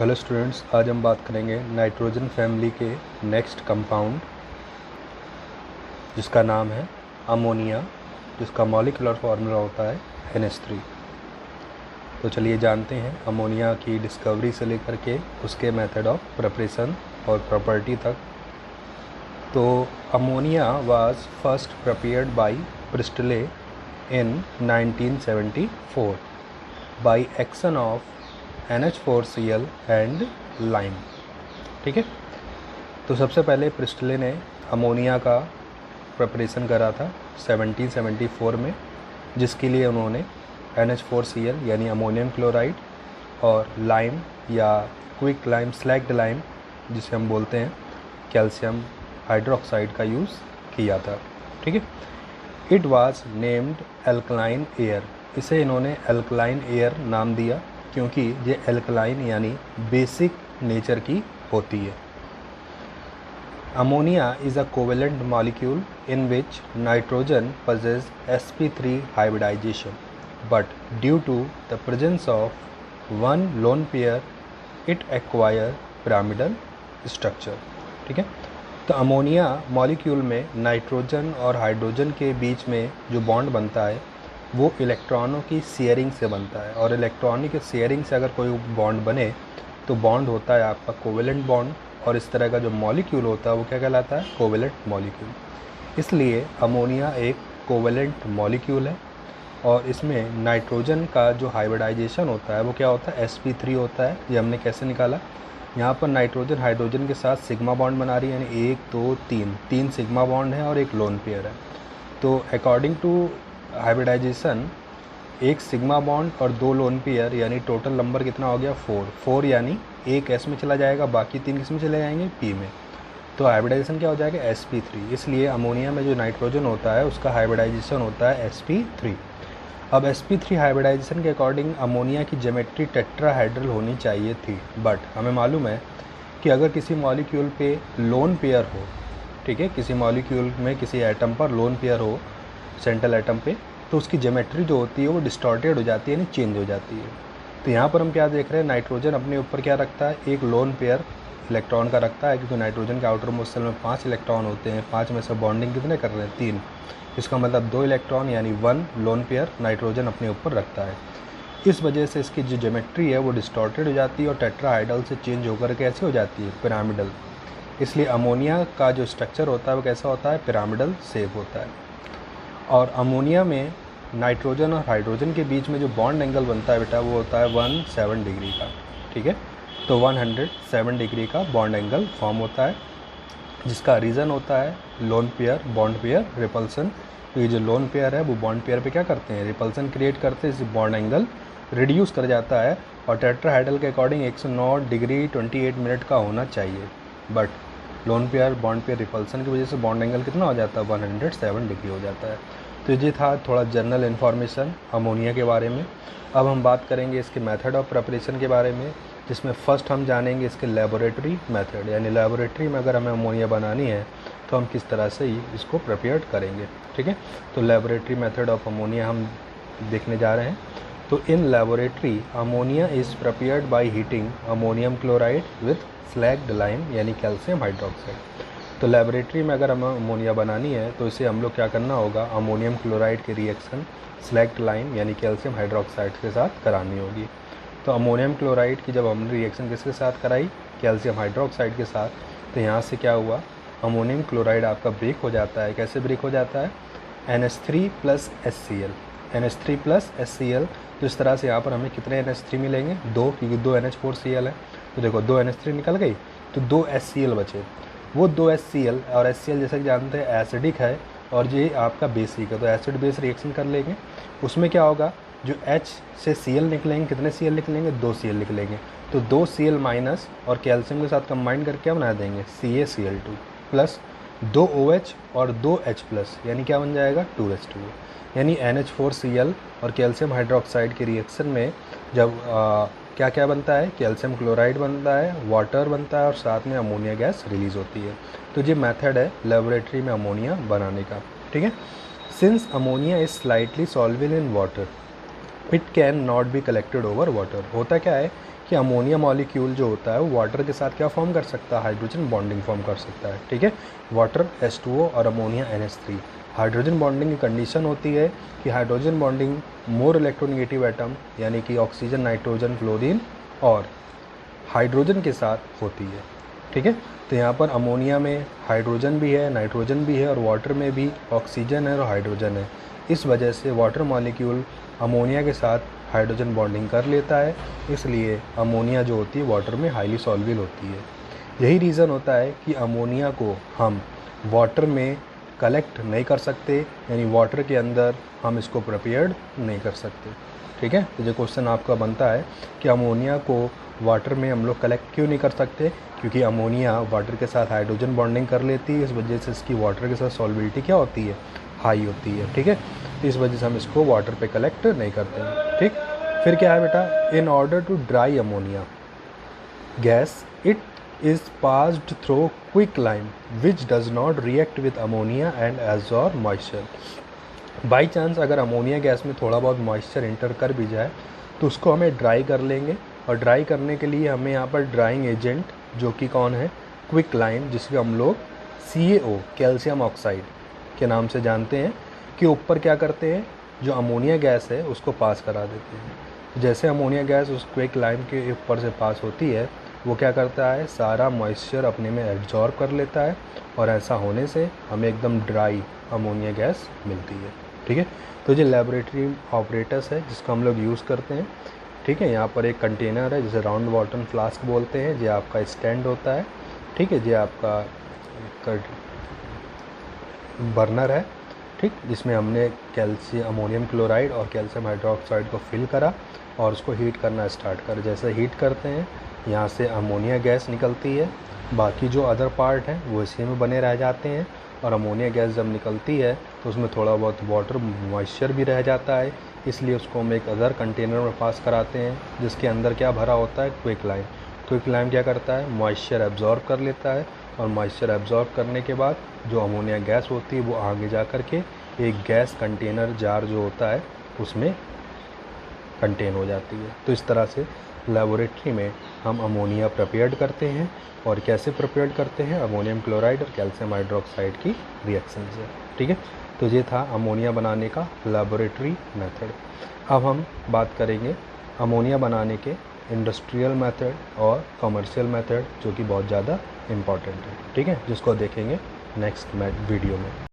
Hello students, आज हम बात करेंगे नाइट्रोजन फैमिली के नेक्स्ट कंपाउंड जिसका नाम है अमोनिया, जिसका मॉलिक्यूलर फार्मूला होता है NH3। तो चलिए जानते हैं अमोनिया की डिस्कवरी से लेकर के उसके मेथड ऑफ प्रिपरेशन और प्रॉपर्टी तक। तो ammonia was first prepared by Presley in 1974 by action of NH4Cl and lime. ठीक है, तो सबसे पहले प्रिस्टले ने अमोनिया का प्रिपरेशन करा था 1774 में, जिसके लिए उन्होंने NH4Cl यानी अमोनियम क्लोराइड और लाइम या क्विक लाइम, स्लैग्ड लाइम जिसे हम बोलते हैं, कैल्शियम हाइड्रोक्साइड का यूज़ किया था। ठीक है, it was named alkaline air. इसे इन्होंने एल्कलाइन एयर नाम दिया क्योंकि ये एल्कलाइन यानी बेसिक नेचर की होती है। Ammonia is a covalent molecule in which nitrogen possess sp3 hybridization, but due to the presence of one lone pair it acquire pyramidal structure। ठीक है, तो अमोनिया मॉलिक्यूल में नाइट्रोजन और हाइड्रोजन के बीच में जो बॉन्ड बनता है वो इलेक्ट्रॉनों की शेयरिंग से बनता है, और इलेक्ट्रॉनों की शेयरिंग से अगर कोई बॉन्ड बने तो बॉन्ड होता है आपका कोवेलेंट बॉन्ड, और इस तरह का जो मॉलिक्यूल होता है वो क्या कहलाता है, कोवेलेंट मॉलिक्यूल। इसलिए अमोनिया एक कोवेलेंट मॉलिक्यूल है, और इसमें नाइट्रोजन का जो हाइब्रिडाइजेशन होता है वो क्या होता है, sp3 होता है। ये हमने कैसे निकाला, यहाँ पर नाइट्रोजन हाइड्रोजन के साथ सिग्मा बॉन्ड बना रही है, यानी 1 2 3 सिग्मा बॉन्ड है और एक लोन पेयर है। तो अकॉर्डिंग टू हाइब्रिडाइजेशन एक सिग्मा बॉन्ड और 2 लोन पेयर, यानी टोटल नंबर कितना हो गया, 4 यानी एक S में चला जाएगा, बाकी 3 किस में चले जाएंगे, P में। तो हाइब्रिडाइजेशन क्या हो जाएगा, sp3। इसलिए अमोनिया में जो नाइट्रोजन होता है उसका हाइब्रिडाइजेशन होता है sp3। अब sp3 हाइब्रिडाइजेशन के अकॉर्डिंग अमोनिया की ज्योमेट्री टेट्राहाइड्रल होनी चाहिए थी, बट हमें मालूम है कि अगर किसी मॉलिक्यूल पे लोन पेयर हो, ठीक है, किसी मॉलिक्यूल में किसी एटम पर लोन पेयर हो सेंट्रल एटम पे, तो उसकी ज्योमेट्री जो होती है वो डिस्टॉर्टेड हो जाती है, यानी चेंज हो जाती है। तो यहाँ पर हम क्या देख रहे हैं, नाइट्रोजन अपने ऊपर क्या रखता है, एक लोन पेयर इलेक्ट्रॉन का रखता है, क्योंकि नाइट्रोजन के आउटर मोस्ट शेल में 5 इलेक्ट्रॉन होते हैं, 5 में से बॉन्डिंग कितने कर रहे हैं, 3। इसका मतलब 2 इलेक्ट्रॉन यानी 1 लोन पेयर नाइट्रोजन अपने ऊपर रखता है। इस वजह से इसकी जो ज्योमेट्री है वो डिस्टॉर्टेड हो जाती है और टेट्राहाइड्रल से चेंज होकर कैसे हो जाती है, पिरामिडल। इसलिए अमोनिया का जो स्ट्रक्चर होता है वो कैसा होता है, पिरामिडल शेप होता है। और अमोनिया में नाइट्रोजन और हाइड्रोजन के बीच में जो बॉन्ड एंगल बनता है बेटा वो होता है 107 डिग्री का। ठीक है, तो 107 डिग्री का बॉन्ड एंगल फॉर्म होता है, जिसका रीज़न होता है lone pair bond pair repulsion. तो ये जो लोन पेयर है वो बॉन्ड पेयर पे क्या करते हैं, रिपल्सन क्रिएट करते हैं, इस बॉन्ड एंगल रिड्यूस कर जाता है, और टेट्राहाइड्रल के अकॉर्डिंग 109 डिग्री 28 मिनट का होना चाहिए, but lone pair bond pair repulsion की वजह से बॉन्ड एंगल कितना हो जाता है, 107 डिग्री हो जाता है। तो ये था थोड़ा जनरल इन्फॉर्मेशन अमोनिया के बारे में। अब हम बात करेंगे इसके मेथड ऑफ प्रिपरेशन के बारे में, जिसमें फ़र्स्ट हम जानेंगे इसके लेबोरेटरी मेथड, यानी लेबोरेटरी में अगर हमें अमोनिया बनानी है तो हम किस तरह से इसको प्रिपेयर करेंगे। ठीक है, तो लेबोरेटरी मेथड ऑफ अमोनिया हम देखने जा रहे हैं। तो in laboratory ammonia is prepared by heating ammonium chloride with slagged lime यानी कैल्शियम हाइड्रोक्साइड। तो लेबोरेटरी में अगर हमें अमोनिया बनानी है तो इसे हम लोग क्या करना होगा, अमोनियम क्लोराइड की रिएक्शन स्लैग्ड लाइम यानी कैल्शियम हाइड्रोक्साइड के साथ करानी होगी। तो अमोनियम क्लोराइड की जब हमने रिएक्शन किसके साथ कराई, कैल्शियम हाइड्रोक्साइड के साथ, तो यहाँ से क्या हुआ, अमोनियम क्लोराइड आपका ब्रेक हो जाता है। कैसे ब्रेक हो जाता है, NH3 + HCl, NH3 + HCl। तो इस तरह से यहाँ पर हमें कितने NH3 मिलेंगे, 2, क्योंकि 2 NH4Cl है। तो देखो 2 NH3 निकल गई, तो 2 HCl बचे। वो 2 HCl, और HCl जैसे कि जानते हैं एसिडिक है और ये आपका बेसिक है, तो एसिड बेस रिएक्शन कर लेंगे। उसमें क्या होगा, जो H से Cl निकलेंगे, कितने Cl निकलेंगे, 2 Cl निकलेंगे। तो 2 Cl माइनस और कैल्शियम के साथ कंबाइन करके क्या बना देंगे, CaCl2 प्लस 2 OH और 2 H+, यानी क्या बन जाएगा, 2H2O। यानी NH4Cl और कैल्शियम हाइड्रोक्साइड की रिएक्शन में जब क्या क्या बनता है, कैल्शियम क्लोराइड बनता है, वाटर बनता है, और साथ में अमोनिया गैस रिलीज़ होती है। तो ये मेथड है लेबोरेटरी में अमोनिया बनाने का। ठीक है, since ammonia is slightly soluble in water it can not be collected over water. होता क्या है कि अमोनिया मॉलिक्यूल जो होता है वो वाटर के साथ क्या फॉर्म कर सकता है, हाइड्रोजन बॉन्डिंग फॉर्म कर सकता है। ठीक है, वाटर H2O और अमोनिया NH3। हाइड्रोजन बॉन्डिंग की कंडीशन होती है कि hydrogen bonding more electronegative atom यानी कि ऑक्सीजन, नाइट्रोजन, फ्लोरीन और हाइड्रोजन के साथ होती है। ठीक है, तो यहाँ पर अमोनिया में हाइड्रोजन भी है, नाइट्रोजन भी है और वाटर में भी ऑक्सीजन है और हाइड्रोजन है। इस वजह से वाटर मॉलिक्यूल अमोनिया के साथ हाइड्रोजन बॉन्डिंग कर लेता है, इसलिए अमोनिया जो होती है वाटर में हाईली सॉल्युबल होती है। यही रीज़न होता है कि अमोनिया को हम वाटर में कलेक्ट नहीं कर सकते, यानी वाटर के अंदर हम इसको प्रिपेयर्ड नहीं कर सकते। ठीक है, तो ये क्वेश्चन आपका बनता है कि अमोनिया को वाटर में हम लोग कलेक्ट क्यों नहीं कर सकते, क्योंकि अमोनिया वाटर के साथ हाइड्रोजन बॉन्डिंग कर लेती है, इस वजह से इसकी वाटर के साथ सॉल्युबिलिटी क्या होती है, हाई होती है। ठीक है, तो इस वजह से हम इसको वाटर पे कलेक्ट नहीं करते हैं। ठीक, फिर क्या है बेटा, in order to dry ammonia gas it is passed through quicklime which does not react with ammonia and absorb moisture। By chance अगर अमोनिया गैस में थोड़ा बहुत मॉइस्चर इंटर कर भी जाए तो उसको हमें ड्राई कर लेंगे, और ड्राई करने के लिए हमें यहाँ पर ड्राइंग एजेंट जो कि कौन है, क्विकलाइम, जिसको हम लोग CaO कैल्शियम ऑक्साइड के नाम से जानते हैं, कि ऊपर क्या करते हैं, जो अमोनिया गैस है उसको पास करा देते हैं। जैसे अमोनिया गैस उस क्विकलाइम के ऊपर से पास होती है, वो क्या करता है, सारा मॉइस्चर अपने में एब्जॉर्ब कर लेता है, और ऐसा होने से हमें एकदम ड्राई अमोनिया गैस मिलती है। ठीक है, तो ये लेबोरेटरी ऑपरेटर्स है जिसको हम लोग यूज़ करते हैं। ठीक है, यहाँ पर एक कंटेनर है जिसे राउंड वाटर फ्लास्क बोलते हैं, ये आपका स्टैंड होता है। ठीक है, ये आपका बर्नर है, ठीक, जिसमें हमने कैल्शियम अमोनियम क्लोराइड और कैल्शियम हाइड्रोक्साइड को फिल करा और उसको हीट करना स्टार्ट कर। जैसे हीट करते हैं यहाँ से अमोनिया गैस निकलती है, बाकी जो अदर पार्ट हैं वो इसी में बने रह जाते हैं, और अमोनिया गैस जब निकलती है तो उसमें थोड़ा बहुत वाटर मॉइस्चर भी रह जाता है, इसलिए उसको हम एक अदर कंटेनर में पास कराते हैं जिसके अंदर क्या भरा होता है, क्विकलाइम। क्विकलाइम क्या करता है, मॉइस्चर एब्जॉर्ब कर लेता है, और मॉइस्चर एब्जॉर्ब करने के बाद जो अमोनिया गैस होती है वो आगे जा कर के एक गैस कंटेनर जार जो होता है उसमें कंटेन हो जाती है। तो इस तरह से लेबोरेटरी में हम अमोनिया प्रिपेयर्ड करते हैं, और कैसे प्रिपेयर्ड करते हैं, अमोनियम क्लोराइड और कैल्शियम हाइड्रोक्साइड की रिएक्शन से। ठीक है, तो ये था अमोनिया बनाने का लेबोरेटरी मेथड। अब हम बात करेंगे अमोनिया बनाने के इंडस्ट्रियल मेथड और कमर्शियल मेथड, जो कि बहुत ज़्यादा इम्पॉर्टेंट है। ठीक है, जिसको देखेंगे नेक्स्ट वीडियो में।